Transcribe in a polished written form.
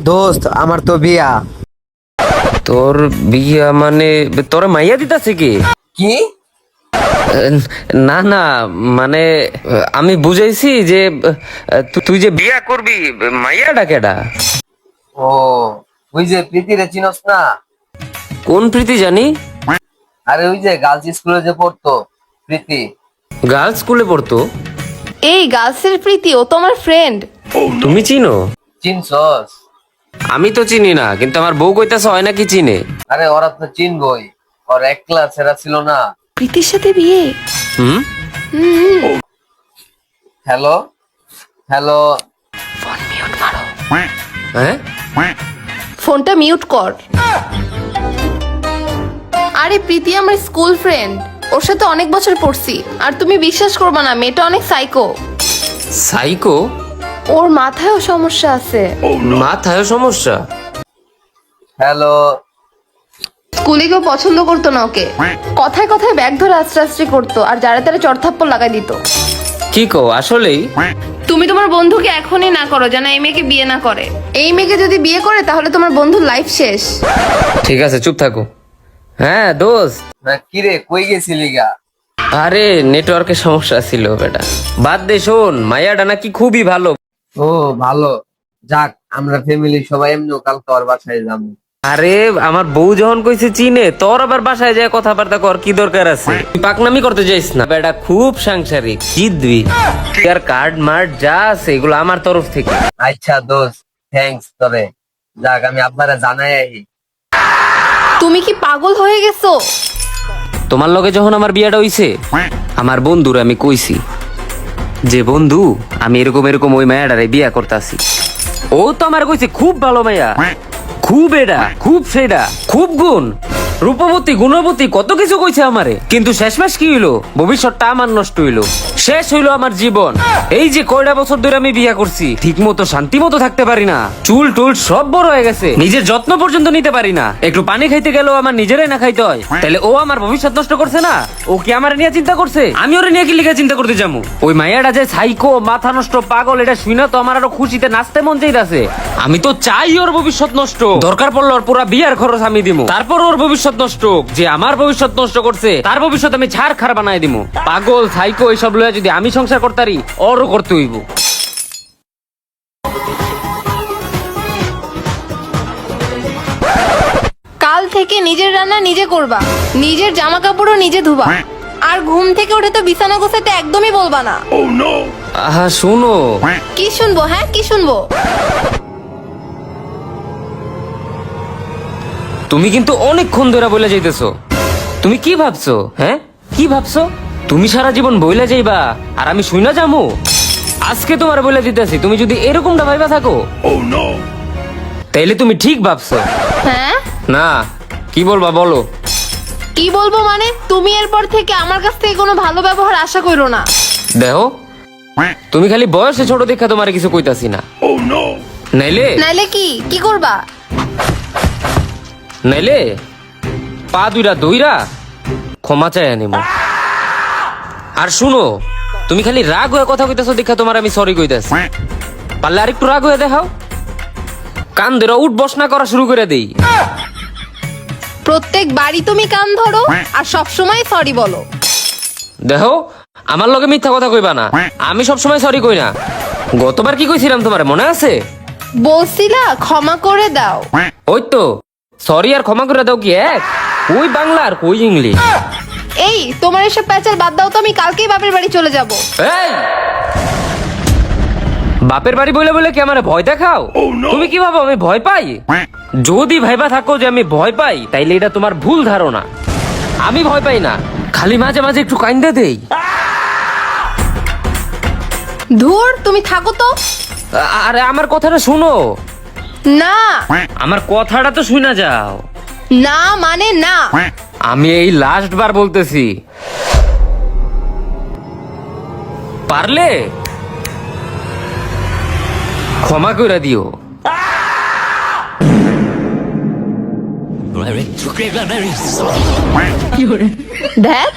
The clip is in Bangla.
দোস্ত আমার তো বিয়া। তোর বিয়া মানে তোর মাইয়া দিতাছে কি? কি? না না, মানে আমি বুঝাইছি যে তুই যে বিয়া করবি, মাইয়াটা কেডা? ও, ওই যে প্রীতিরে চিনস না? কোন প্রীতি জানি? আরে ওই যে গার্লস স্কুলে যে পড়তো প্রীতি। গার্লস স্কুলে পড়তো? এই গার্লসের প্রীতি, ও তোমার ফ্রেন্ড। তুমি চিনো? চিনছস? আমি তো চিনি না, কিন্তু আমার বউ কইতাছে হয় নাকি চিনে। আরে ওরা তো চিনবই, ওর এক ক্লাস এরা ছিল না? প্রীতির সাথে বিয়ে? হুম। Hello hello. ফোন মিউট মারো। হ্যাঁ, ফোনটা মিউট কর। আরে প্রীতি আমার স্কুল ফ্রেন্ড, ওর সাথে অনেক বছর পড়ছি। আর তুমি বিশ্বাস করবে না, মেয়েটা অনেক সাইকো। সাইকো? ওর মাথায়ও সমস্যা আছে। মাথায় সমস্যা? হ্যালো। স্কুলে কেউ পছন্দ করতো না ওকে, কথায় কথায় ব্যাগ ধরে আস্তে করতো আর যারা তারা চড়থাপ্পড় লাগাই দিত। কি কো আসলেই? তুমি তোমার বন্ধুকে এখনই না করো, যেন এই মেয়েকে বিয়ে না করে। এই মেয়েকে যদি বিয়ে করে তাহলে তোমার বন্ধুর লাইফ শেষ। ঠিক আছে, চুপ থাকো। হ্যাঁ দোস্ত। না কিরে, কই গেছিলি গা? আরে নেটওয়ার্কের সমস্যা ছিল বেটা। বাদ দে, শোন মাইয়াটা নাকি খুবই ভালো। ও ভালো, যাক আমরা ফ্যামিলি সবাই এমনিও কালকে ওর বাসায় যাবো। আরে আমার বউ যখন কইছে চিনে, তোর আবার বাসায় যায় কথাবার্তা কর কি দরকার আছে? তুই পাকনামি করতে যাইস না বেটা, খুব সাংসারিক জিতবি। আর কার্ড মার্ড যা আছে এগুলো আমার তরফ থেকে। আচ্ছা দোস্ত, থ্যাঙ্কস তোরে। যাক আমি আপনারা জানাই আহি। তুমি কি পাগল হয়ে গেছো? তোমার লগে যখন আমার বিয়েটা হইছে, আমার বন্ধুর আমি কইছি যে বন্ধু আমি এরকম এরকম ওই মায়াটারে বিয়া করতাছি। ও তো আমার কইছে খুব ভালো মাইয়া, খুব এটা, খুব সেটা, খুব গুণ, রূপবতী গুণবতী, কত কিছু কইছে আমারে। কিন্তু শেষমেশ কি হইলো? ভবিষ্যৎটা আমার নষ্ট হইলো, শেষ হইলো আমার জীবন। এই যে কয়টা বছর ধরে আমি বিয়া করছি, ঠিক মতো শান্তি মতো থাকতে পারি না, চুল টুল সব বড় হয়ে গেছে, নিজের যত্ন পর্যন্ত নিতে পারি না। একটু পানি খাইতে গেলেও আমার নিজেরাই না খাইতে হয়। তাহলে ও আমার ভবিষ্যৎ নষ্ট করছে না? ও কি আমার নিয়ে চিন্তা করছে? আমি ওরে নিয়ে কি লিখে চিন্তা করতে যাবো? ওই মাইয়াটা যে সাইকো, মাথা নষ্ট, পাগল, এটা শুই না তো আমার আরো খুশিতে নাচতে মন চাইতাছে। আমি তো চাই ওর ভবিষ্যৎ নষ্ট, দরকার পড়লে ওর পুরা বিয়ার খরচ আমি দিব, তারপর ওর ভবিষ্যৎ নষ্ট। যে আমার ভবিষ্যৎ নষ্ট করছে তার ভবিষ্যৎ আমি ছাড় খার বানাই দিব। পাগল সাইকো এইসব লইয়া যদি আমি সংসার করতারি, ওরও করতে হইব। কাল থেকে নিজের রান্না নিজে করবা, নিজের জামা কাপড়ও নিজে ধুবা। আর ঘুম থেকে উঠে তো বিছানা গোছাতে একদমই বলবা না। আহা শুনো। কি শুনবো? হ্যাঁ কি শুনবো? তুমি কিন্তু অনেকক্ষণ ধরে বলে যাইতেছো। তুমি কি ভাবছো? হ্যাঁ কি ভাবছো? তুমি সারা জীবন বইলা যাইবা আর আমি শুই না যামু? আজকে তোমার বলে দিতেছি, তুমি যদি এরকমটা ভাইবা থাকো তাইলে তুমি ঠিক ভাবছো। হ্যাঁ না, কি বলবা বলো? কি বলবো মানে, তুমি এরপর থেকে আমার কাছ থেকে কোনো ভালো ব্যবহার আশা করো না। দেখো, তুমি খালি বয়সে ছোট দেখা তোমার কিছু কইতাছি না। নাইলে নাইলে কি কি করবা? নাইলে পা দুইরা দইরা ক্ষমা চাই আনিব। আর শুনো, তুমি খালি রাগ হয়ে কথা কইতাছো দেখা তোমার আমি সরি কইতাছি। পারলে আরেকটু রাগ হয়ে দেখাও, কান ধরে উঠ বস না করা শুরু করে দেই। প্রত্যেক বাড়ি তুমি কান ধরো আর সব সময় সরি বলো। দেখো, আমার লগে মিথ্যা কথা কইবা না, আমি সব সময় সরি কই না। গতবার কি কইছিলাম তোমার মনে আছে? বলছিলা ক্ষমা করে দাও। ওই তো, সরি আর ক্ষমা করে দাও কি এক? কই বাংলা আর কই ইংলিশ? এই তোমার এসব প্যাচাল বাদ দাও তো, আমি কালকেই বাপের বাড়ি চলে যাব। এই বাপের বাড়ি বলে বলে কি আমারে ভয় দেখাও? তুমি কি ভাবো আমি ভয় পাই? যদি ভাইবা থাকো যে আমি ভয় পাই, তাইলে এটা তোমার ভুল ধারণা। আমি ভয় পাই না, খালি মাঝে মাঝে একটু কাইন্দা দেই। ধুর, তুমি থাকো তো। আরে আমার কথাটা শুনো না আমার কথাটা তো শুনা যাও। না মানে না। আমি এই লাস্ট বার বলতেছি, পারলে ক্ষমা করে দিও। দেখ